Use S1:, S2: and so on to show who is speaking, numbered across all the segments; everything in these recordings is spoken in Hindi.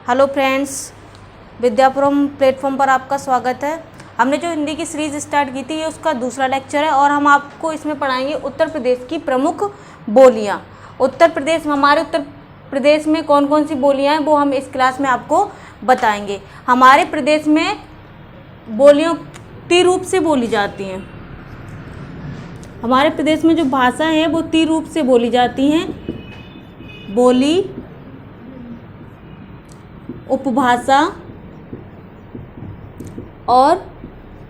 S1: हेलो फ्रेंड्स, विद्यापुरम प्लेटफॉर्म पर आपका स्वागत है। हमने जो हिंदी की सीरीज़ स्टार्ट की थी ये उसका दूसरा लेक्चर है और हम आपको इसमें पढ़ाएंगे उत्तर प्रदेश की प्रमुख बोलियां। हमारे उत्तर प्रदेश में कौन कौन सी बोलियां हैं वो हम इस क्लास में आपको बताएंगे। हमारे प्रदेश में बोलियां 3 रूप से बोली जाती हैं। हमारे प्रदेश में जो भाषा है वो 3 रूप से बोली जाती हैं: बोली, उपभाषा और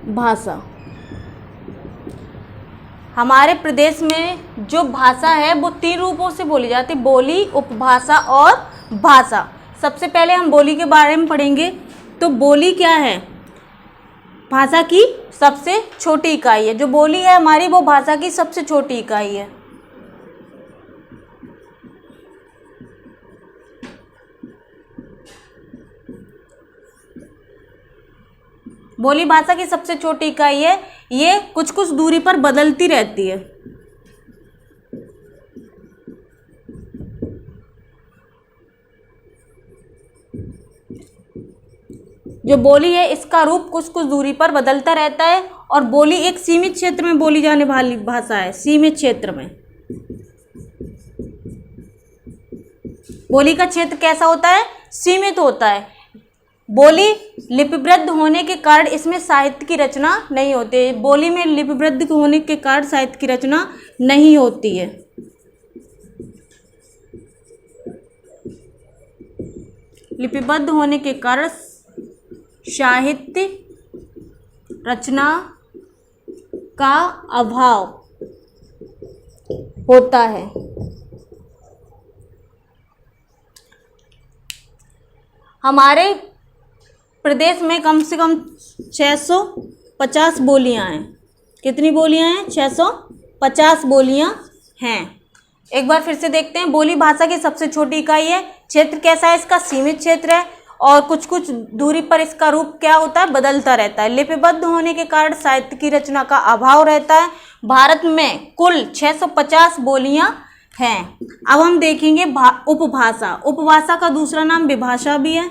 S1: भाषा। हमारे प्रदेश में जो भाषा है वो 3 रूपों से बोली जाती है: बोली, उपभाषा और भाषा। सबसे पहले हम बोली के बारे में पढ़ेंगे। तो बोली क्या है? भाषा की सबसे छोटी इकाई है। जो बोली है हमारी वो भाषा की सबसे छोटी इकाई है। बोली भाषा की सबसे छोटी इकाई है। ये कुछ कुछ दूरी पर बदलती रहती है। जो बोली है इसका रूप कुछ कुछ दूरी पर बदलता रहता है और बोली एक सीमित क्षेत्र में बोली जाने वाली भाषा है। सीमित क्षेत्र में बोली का क्षेत्र कैसा होता है? सीमित होता है। बोली लिपिबद्ध होने के कारण इसमें साहित्य की रचना नहीं होती है। बोली में लिपिबद्ध होने के कारण साहित्य की रचना नहीं होती है। लिपिबद्ध होने के कारण साहित्य रचना का अभाव होता है। हमारे प्रदेश में कम से कम 650 बोलियां हैं। कितनी बोलियां हैं? 650 बोलियां हैं। एक बार फिर से देखते हैं। बोली भाषा की सबसे छोटी इकाई है। क्षेत्र कैसा है इसका? सीमित क्षेत्र है और कुछ कुछ दूरी पर इसका रूप क्या होता है? बदलता रहता है। लिपिबद्ध होने के कारण साहित्य की रचना का अभाव रहता है। भारत में कुल 650 बोलियां हैं। अब हम देखेंगे उपभाषा। उपभाषा का दूसरा नाम विभाषा भी है।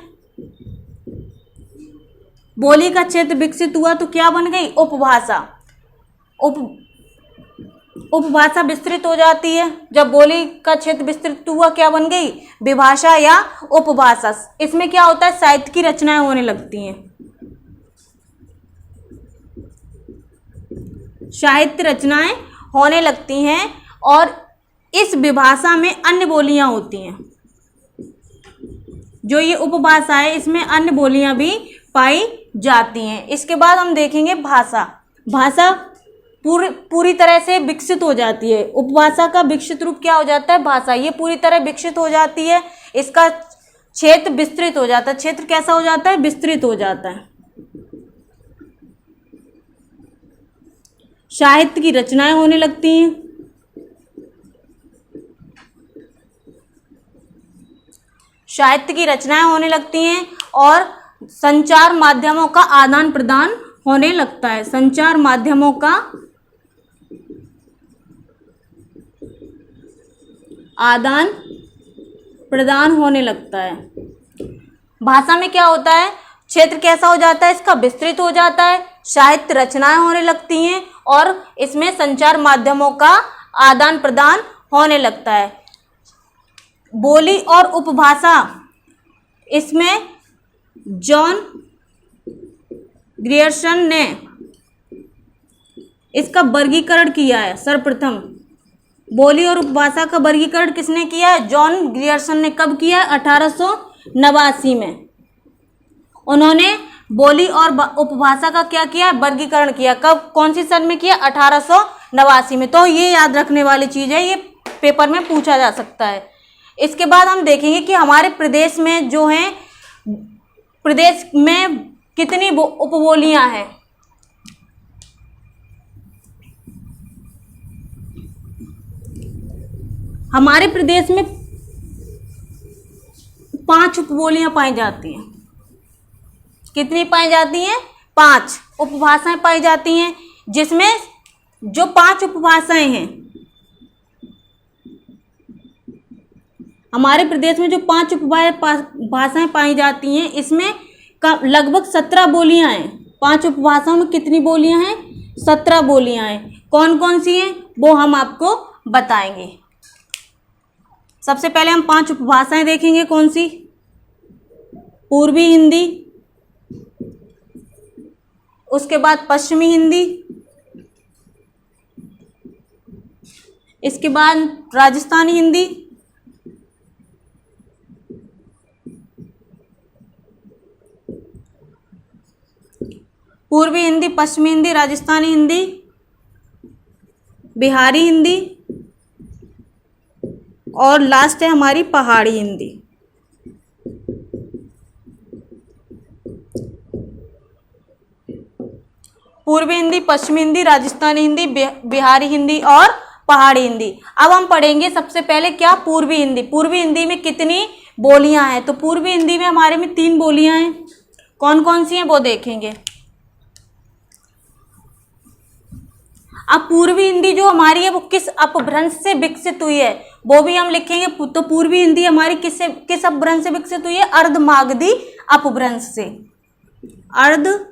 S1: बोली का क्षेत्र विकसित हुआ तो क्या बन गई? उपभाषा। उपभाषा विस्तृत हो जाती है। जब बोली का क्षेत्र विस्तृत हुआ क्या बन गई? विभाषा या उपभाषा। इसमें क्या होता है? साहित्य की रचनाएं होने लगती हैं। साहित्य रचनाएं होने लगती हैं और इस विभाषा में अन्य बोलियां होती हैं। जो ये उपभाषा है इसमें अन्य बोलियां भी पाई जाती हैं। इसके बाद हम देखेंगे भाषा। भाषा पूरी तरह से विकसित हो जाती है। उपभाषा का विकसित रूप क्या हो जाता है? भाषा। ये पूरी तरह विकसित हो जाती है। इसका क्षेत्र विस्तृत हो जाता है। क्षेत्र कैसा हो जाता है? विस्तृत हो जाता है। साहित्य की रचनाएं होने लगती हैं। साहित्य की रचनाएं होने लगती हैं और संचार माध्यमों का आदान प्रदान होने लगता है। संचार माध्यमों का आदान प्रदान होने लगता है। भाषा में क्या होता है? क्षेत्र कैसा हो जाता है? इसका विस्तृत हो जाता है। साहित्य रचनाएं होने लगती हैं और इसमें संचार माध्यमों का आदान प्रदान होने लगता है। बोली और उपभाषा, इसमें जॉन ग्रियर्सन ने इसका वर्गीकरण किया है। सर्वप्रथम बोली और उपभाषा का वर्गीकरण किसने किया है? जॉन ग्रियर्सन ने। कब किया है? 1889 में उन्होंने बोली और उपभाषा का क्या किया? वर्गीकरण किया। कब? कौन सी सन में किया? 1889 में। तो ये याद रखने वाली चीज है, ये पेपर में पूछा जा सकता है। इसके बाद हम देखेंगे कि हमारे प्रदेश में जो है, प्रदेश में कितनी उपबोलियां हैं। हमारे प्रदेश में 5 उपबोलियां पाई जाती हैं। कितनी पाई जाती हैं? 5 उपभाषाएं पाई जाती हैं, जिसमें जो 5 उपभाषाएं हैं हमारे प्रदेश में जो 5 उपभाषाएं पाई जाती हैं, इसमें लगभग 17 बोलियां हैं। 5 उपभाषाओं में कितनी बोलियां हैं? 17 बोलियां हैं। कौन कौन सी हैं वो हम आपको बताएंगे। सबसे पहले हम 5 उपभाषाएं देखेंगे। कौन सी? पूर्वी हिंदी, उसके बाद पश्चिमी हिंदी, इसके बाद राजस्थानी हिंदी, पूर्वी हिंदी, पश्चिमी हिंदी, राजस्थानी हिंदी, बिहारी हिंदी और लास्ट है हमारी पहाड़ी हिंदी। पूर्वी हिंदी, पश्चिमी हिंदी, राजस्थानी हिंदी, बिहारी हिंदी और पहाड़ी हिंदी। अब हम पढ़ेंगे सबसे पहले क्या? पूर्वी हिंदी। पूर्वी हिंदी में कितनी बोलियां हैं? तो पूर्वी हिंदी में हमारे में 3 बोलियां हैं। कौन कौन सी हैं वो देखेंगे। अब पूर्वी हिंदी जो हमारी है वो किस अपभ्रंश से विकसित हुई है वो भी हम लिखेंगे। तो पूर्वी हिंदी हमारी किस अपभ्रंश से विकसित हुई है? अर्धमागधी अपभ्रंश से। अर्धमागधी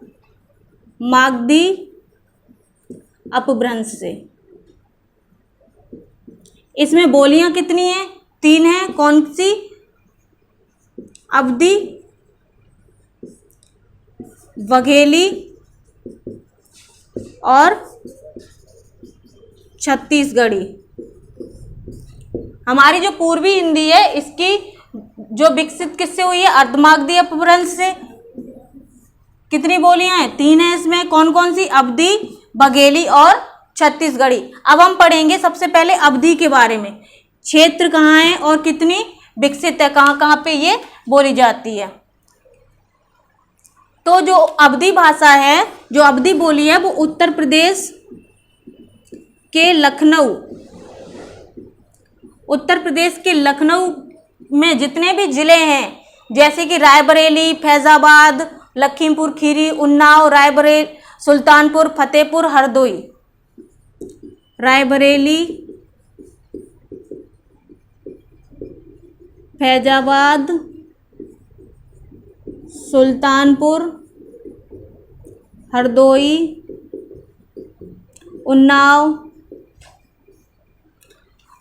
S1: अपभ्रंश से। इसमें बोलियां कितनी हैं? 3 हैं। कौन सी? अवधी, बघेली और छत्तीसगढ़ी। हमारी जो पूर्वी हिंदी है इसकी जो विकसित किससे हुई है? अर्धमागधी अपभ्रंश से। कितनी बोलियां हैं? 3 हैं इसमें। कौन कौन सी? अवधी, बघेली और छत्तीसगढ़ी। अब हम पढ़ेंगे सबसे पहले अवधी के बारे में। क्षेत्र कहाँ है और कितनी विकसित है, कहाँ कहाँ पे ये बोली जाती है। तो जो अवधी भाषा है, जो अवधी बोली है वो उत्तर प्रदेश के लखनऊ, उत्तर प्रदेश के लखनऊ में जितने भी जिले हैं जैसे कि रायबरेली, फैजाबाद, लखीमपुर खीरी, उन्नाव, रायबरेली, सुल्तानपुर, फतेहपुर, हरदोई। रायबरेली, फैजाबाद, सुल्तानपुर, हरदोई, उन्नाव,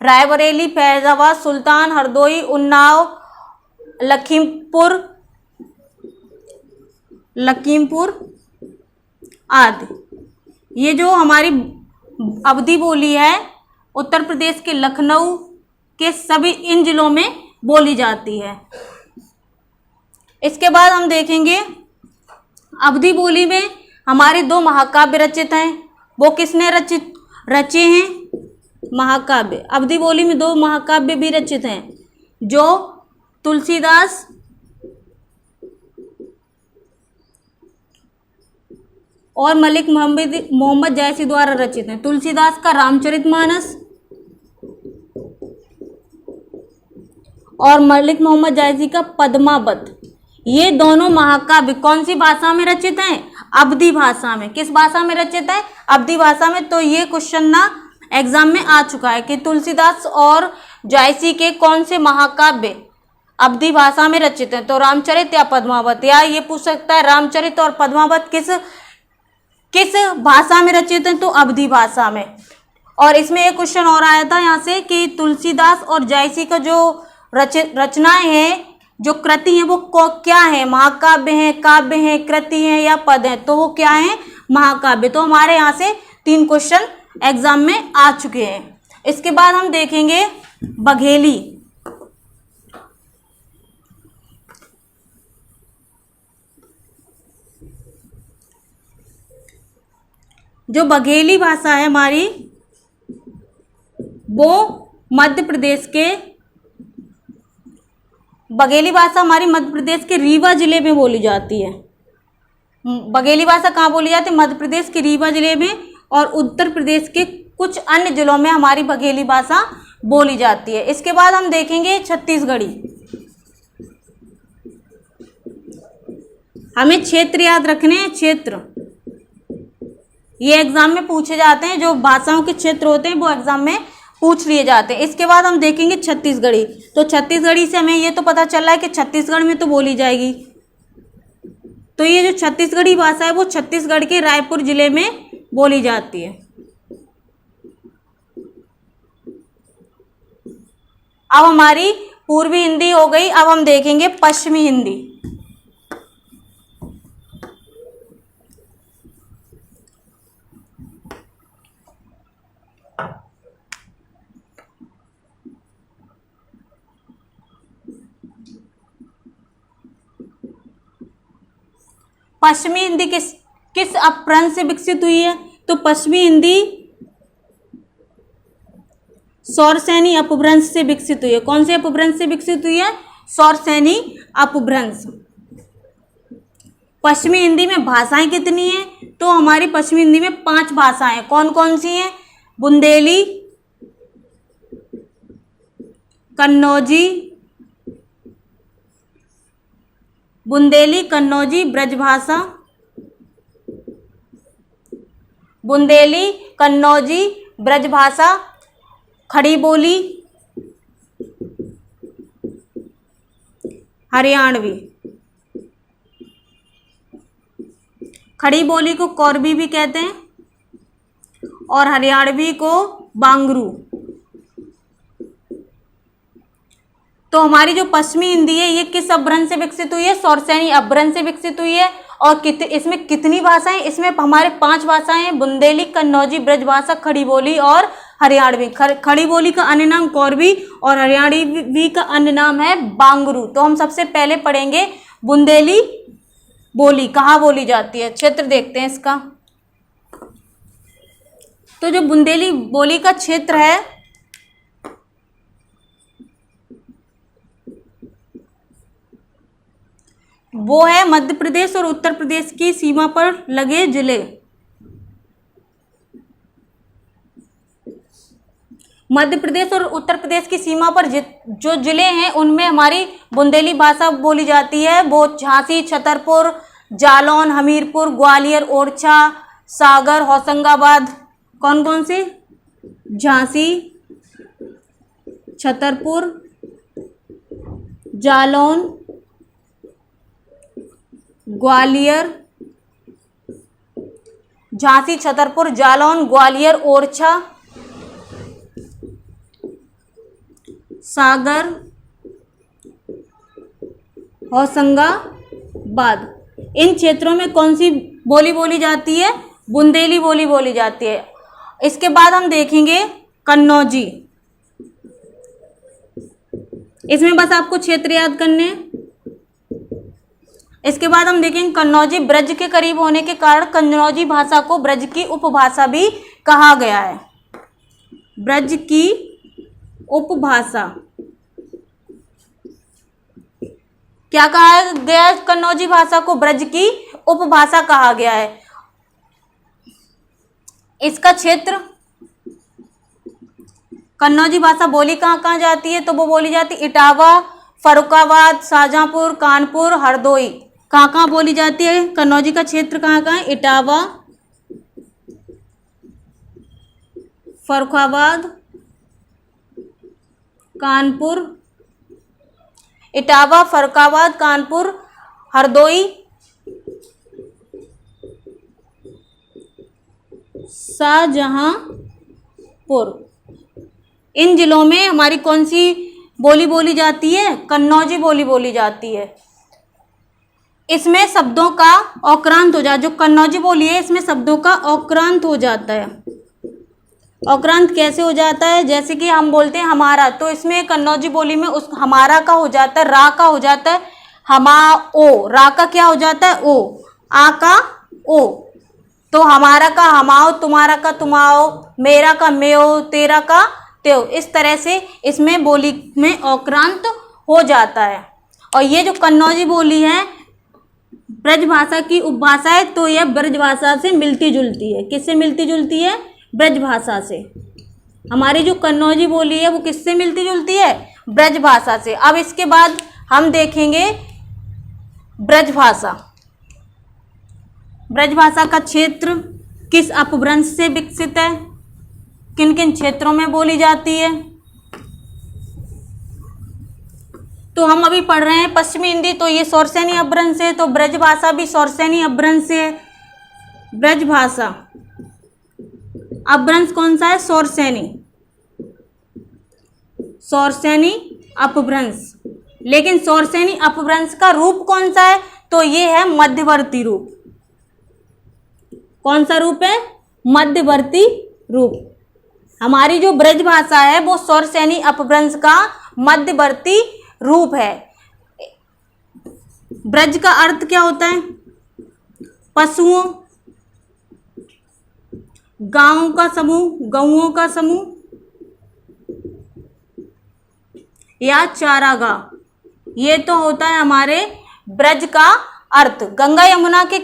S1: रायबरेली, फैजाबाद, सुल्तान, हरदोई, उन्नाव, लखीमपुर आदि। ये जो हमारी अवधी बोली है उत्तर प्रदेश के लखनऊ के सभी इन जिलों में बोली जाती है। इसके बाद हम देखेंगे अवधी बोली में हमारे 2 महाकाव्य रचित हैं। वो किसने रचे हैं? महाकाव्य। अवधी बोली में 2 महाकाव्य भी रचित हैं जो तुलसीदास और मलिक मोहम्मद जायसी द्वारा रचित हैं। तुलसीदास का रामचरितमानस और मलिक मोहम्मद जायसी का पद्मावत। ये दोनों महाकाव्य कौन सी भाषा में रचित हैं? अवधी भाषा में। किस भाषा में रचित है? अवधी भाषा में। तो ये क्वेश्चन ना एग्जाम में आ चुका है कि तुलसीदास और जायसी के कौन से महाकाव्य अवधी भाषा में रचित हैं। तो रामचरित या पद्मावत, या ये पूछ सकता है रामचरित और पद्मावत किस भाषा में रचित हैं? तो अवधी भाषा में। और इसमें एक क्वेश्चन और आया था यहाँ से कि तुलसीदास और जायसी का जो रचनाएं हैं, जो कृति हैं, वो क्या है? महाकाव्य हैं, काव्य हैं, कृति हैं या पद हैं? तो वो क्या है? महाकाव्य। तो हमारे यहाँ से 3 क्वेश्चन एग्जाम में आ चुके हैं। इसके बाद हम देखेंगे बघेली। जो बघेली भाषा है हमारी वो मध्य प्रदेश के, बघेली भाषा हमारी मध्य प्रदेश के रीवा जिले में बोली जाती है। बघेली भाषा कहाँ बोली जाती है? मध्य प्रदेश के रीवा जिले में। और उत्तर प्रदेश के कुछ अन्य जिलों में हमारी बघेली भाषा बोली जाती है। इसके बाद हम देखेंगे छत्तीसगढ़ी। हमें क्षेत्र याद रखने हैं। क्षेत्र ये एग्जाम में पूछे जाते हैं, जो भाषाओं के क्षेत्र होते हैं वो एग्जाम में पूछ लिए जाते हैं। इसके बाद हम देखेंगे छत्तीसगढ़ी। तो छत्तीसगढ़ी से हमें ये तो पता चल रहा है कि छत्तीसगढ़ में तो बोली जाएगी। तो ये जो छत्तीसगढ़ी भाषा है वो छत्तीसगढ़ के रायपुर जिले में बोली जाती है। अब हमारी पूर्वी हिंदी हो गई। अब हम देखेंगे पश्चिमी हिंदी। पश्चिमी हिंदी किस अपभ्रंश से विकसित हुई है? तो पश्चिमी हिंदी सौरसैनी अपभ्रंश से विकसित हुई है। कौन से अपभ्रंश से विकसित हुई है? सौरसैनी अपभ्रंश। पश्चिमी हिंदी में भाषाएं कितनी हैं? तो हमारी पश्चिमी हिंदी में 5 भाषाएं। कौन कौन सी हैं? बुंदेली, कन्नौजी, ब्रजभाषा, बुंदेली, कन्नौजी, ब्रजभाषा, खड़ी बोली, हरियाणवी। खड़ी बोली को कोरबी भी कहते हैं और हरियाणवी को बांगरू। तो हमारी जो पश्चिमी हिंदी है ये किस अपभ्रंश से विकसित हुई है? सौरसैनी अपभ्रंश से विकसित हुई है। और इसमें कितनी भाषाएं? इसमें हमारे 5 भाषाएं हैं, बुंदेली, कन्नौजी, ब्रजभाषा, खड़ी बोली और हरियाणवी। खड़ी बोली का अन्य नाम कोरबी और हरियाणवी का अन्य नाम है बांगरू। तो हम सबसे पहले पढ़ेंगे बुंदेली बोली कहाँ बोली जाती है। क्षेत्र देखते हैं इसका। तो जो बुंदेली बोली का क्षेत्र है वो है मध्य प्रदेश और उत्तर प्रदेश की सीमा पर लगे जिले। मध्य प्रदेश और उत्तर प्रदेश की सीमा पर जो जिले हैं उनमें हमारी बुंदेली भाषा बोली जाती है। वो झांसी, छतरपुर, जालौन, हमीरपुर, ग्वालियर, ओरछा, सागर, होशंगाबाद। कौन कौन से? झांसी, छतरपुर, जालौन, ग्वालियर, झांसी, छतरपुर, जालौन, ग्वालियर, ओरछा, सागर, होशंगाबाद। इन क्षेत्रों में कौन सी बोली बोली जाती है? बुंदेली बोली बोली जाती है। इसके बाद हम देखेंगे कन्नौजी। इसमें बस आपको क्षेत्र याद करने हैं। इसके बाद हम देखेंगे कन्नौजी। ब्रज के करीब होने के कारण कन्नौजी भाषा को ब्रज की उपभाषा भी कहा गया है। ब्रज की उपभाषा क्या कहा गया है? कन्नौजी भाषा को ब्रज की उपभाषा कहा गया है। इसका क्षेत्र, कन्नौजी भाषा बोली कहाँ कहाँ जाती है? तो वो बोली जाती है इटावा, फर्रुखाबाद, शाहजहांपुर, कानपुर, हरदोई। कहाँ कहाँ बोली जाती है? कन्नौजी का क्षेत्र कहाँ कहाँ है? इटावा, फर्रुखाबाद, कानपुर, इटावा, फर्रुखाबाद, कानपुर, हरदोई, शाहजहांपुर। इन जिलों में हमारी कौन सी बोली बोली जाती है? कन्नौजी बोली बोली जाती है। इसमें शब्दों का औक्रांत हो जाता है। जो कन्नौजी बोली है इसमें शब्दों का औक्रांत हो जाता है। औक्रांत कैसे हो जाता है? जैसे कि हम बोलते हैं हमारा, तो इसमें कन्नौजी बोली में उस हमारा का हो जाता है, रा का हो जाता है हमाओ। रा का क्या हो जाता है? ओ। आ का ओ। तो हमारा का हमाओ, तुम्हारा का तुमाओ, मेरा का मेओ, तेरा का त्यो। इस तरह से इसमें बोली में औक्रांत हो जाता है। और ये जो कन्नौजी बोली है ब्रज भाषा की उपभाषा है, तो यह ब्रज भाषा से मिलती जुलती है। किससे मिलती जुलती है? ब्रज भाषा से। हमारी जो कन्नौजी बोली है वो किससे मिलती जुलती है? ब्रज भाषा से। अब इसके बाद हम देखेंगे ब्रज भाषा। ब्रज भाषा का क्षेत्र किस अपभ्रंश से विकसित है? किन किन क्षेत्रों में बोली जाती है? तो हम अभी पढ़ रहे हैं पश्चिमी हिंदी, तो ये शौरसेनी अपभ्रंश है, तो ब्रजभाषा भी शौरसेनी अपभ्रंश है। ब्रजभाषा अपभ्रंश कौन सा है? शौरसेनी, शौरसेनी अपभ्रंश। लेकिन शौरसेनी अपभ्रंश का रूप कौन सा है? तो ये है मध्यवर्ती रूप। कौन सा रूप है? मध्यवर्ती रूप। हमारी जो ब्रजभाषा है वो शौरसेनी अपभ्रंश का मध्यवर्ती रूप है। ब्रज का अर्थ क्या होता है? पशुओं, गांवों का समूह, गौओं का समूह या चारागाह, ये तो होता है हमारे ब्रज का अर्थ। गंगा यमुना के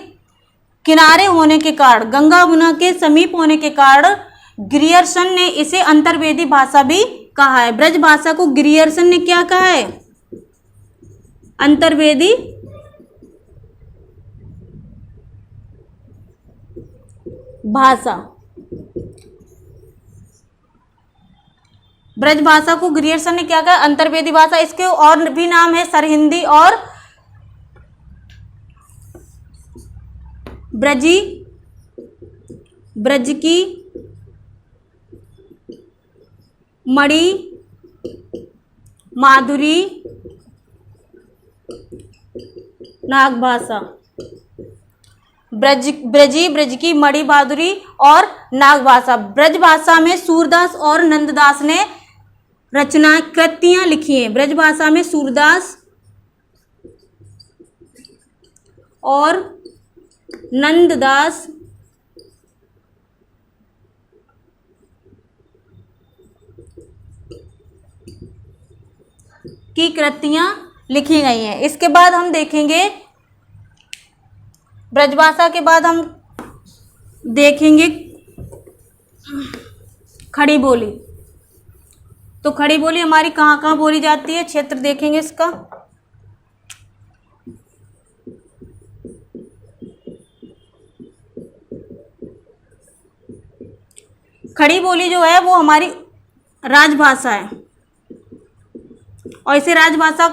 S1: किनारे होने के कारण, गंगा यमुना के समीप होने के कारण ग्रियर्सन ने इसे अंतर्वेदी भाषा भी कहा है। ब्रज भाषा को ग्रियर्सन ने क्या कहा है? अंतर्वेदी भाषा। ब्रज भाषा को ग्रियर्सन ने क्या कहा? अंतर्वेदी भाषा। इसके और भी नाम है सरहिंदी और ब्रजी, ब्रज की, मणि, माधुरी, नागभाषा। ब्रजी, ब्रज की, मणि, माधुरी और नागभाषा। ब्रज भाषा में सूरदास और नंददास ने रचना कृतियां लिखी हैं। ब्रज भाषा में सूरदास और नंददास की कृतियां लिखी गई हैं। इसके बाद हम देखेंगे, ब्रजभाषा के बाद हम देखेंगे खड़ी बोली। तो खड़ी बोली हमारी कहाँ कहाँ बोली जाती है? क्षेत्र देखेंगे इसका। खड़ी बोली जो है वो हमारी राजभाषा है। और इसे राजभाषा,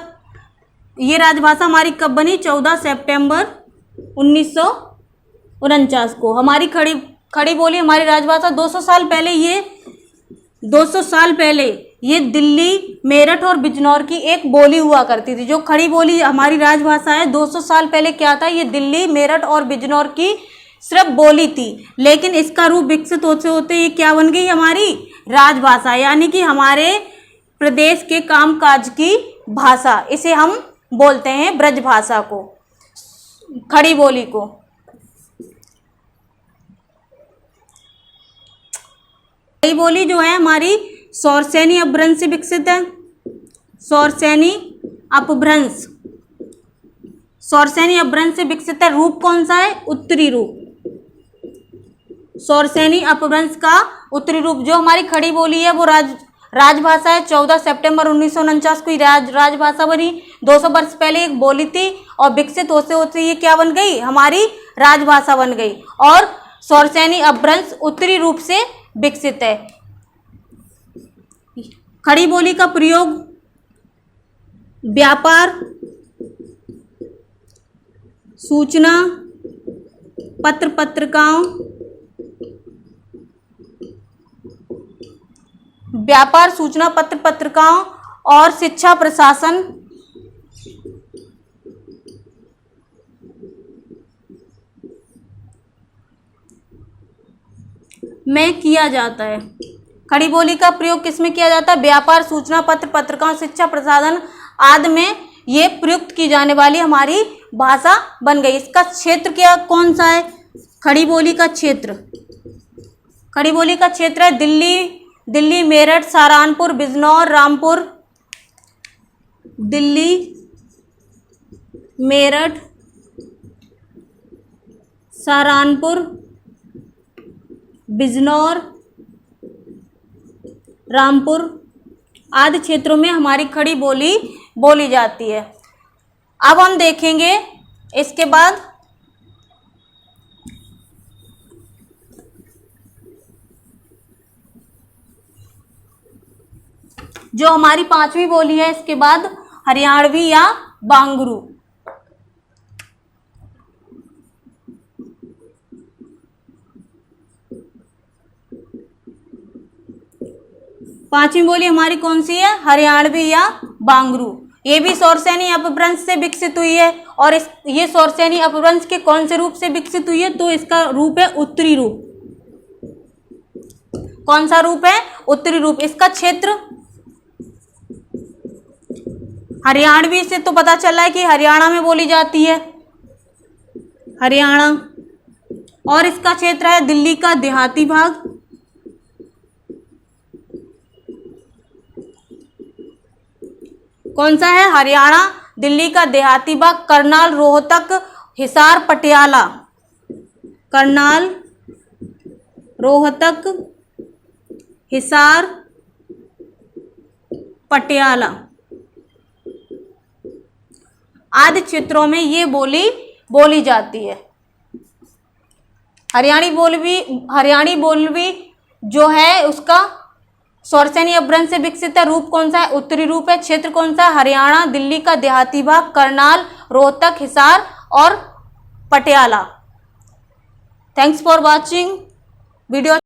S1: ये राजभाषा हमारी कब बनी? 14 सितंबर 1949 को। हमारी खड़ी बोली हमारी राजभाषा 200 साल पहले, ये 200 साल पहले ये दिल्ली, मेरठ और बिजनौर की एक बोली हुआ करती थी। जो खड़ी बोली हमारी राजभाषा है 200 साल पहले क्या था? ये दिल्ली, मेरठ और बिजनौर की सिर्फ बोली थी। लेकिन इसका रूप विकसित होते होते ये क्या बन गई? हमारी राजभाषा, यानी कि हमारे प्रदेश के कामकाज की भाषा। इसे हम बोलते हैं ब्रजभाषा को, खड़ी बोली को। खड़ी बोली जो है हमारी शौरसेनी अपभ्रंश से विकसित है। शौरसेनी अपभ्रंश, शौरसेनी अपभ्रंश से विकसित है। रूप कौन सा है? उत्तरी रूप। शौरसेनी अपभ्रंश का उत्तरी रूप। जो हमारी खड़ी बोली है वो राजभाषा है। 14 सितंबर 1949 को राजभाषा बनी। 200 वर्ष पहले एक बोली थी और विकसित होते होते ये क्या बन गई? हमारी राजभाषा बन गई। और शौरसेनी अपभ्रंश उत्तरी रूप से विकसित है। खड़ी बोली का प्रयोग व्यापार, सूचना, पत्र पत्रिकाओं, व्यापार, सूचना, पत्र पत्रिकाओं और शिक्षा प्रशासन में किया जाता है। खड़ी बोली का प्रयोग किसमें किया जाता है? व्यापार, सूचना, पत्र पत्रिकाओं, शिक्षा प्रसाधन आदि में ये प्रयुक्त की जाने वाली हमारी भाषा बन गई। इसका क्षेत्र क्या कौन सा है? खड़ी बोली का क्षेत्र, खड़ी बोली का क्षेत्र है दिल्ली, मेरठ, सहारनपुर, बिजनौर, रामपुर। दिल्ली, मेरठ, सहारनपुर, बिजनौर, रामपुर आदि क्षेत्रों में हमारी खड़ी बोली बोली जाती है। अब हम देखेंगे इसके बाद जो हमारी 5वीं बोली है इसके बाद हरियाणवी या बांगरू। 5वीं बोली हमारी कौन सी है? हरियाणवी या बांगरू। ये भी सौरसेनी अपभ्रंश से विकसित हुई है और ये सौरसेनी अपभ्रंश के कौन से रूप से विकसित हुई है? तो इसका रूप है उत्तरी रूप। कौन सा रूप है? उत्तरी रूप। इसका क्षेत्र हरियाणवी से तो पता चला है कि हरियाणा में बोली जाती है, हरियाणा, और इसका क्षेत्र है दिल्ली का देहाती भाग। कौन सा है? हरियाणा, दिल्ली का देहाती भाग, करनाल, रोहतक, हिसार, पटियाला। करनाल, रोहतक, हिसार, पटियाला आदि क्षेत्रों में ये बोली बोली जाती है। हरियाणी बोलवी जो है उसका सौरसेनी अपभ्रंश से विकसित है। रूप कौन सा है? उत्तरी रूप है। क्षेत्र कौन सा है? हरियाणा, दिल्ली का देहाती भाग, करनाल, रोहतक, हिसार और Patiala. Thanks for watching video.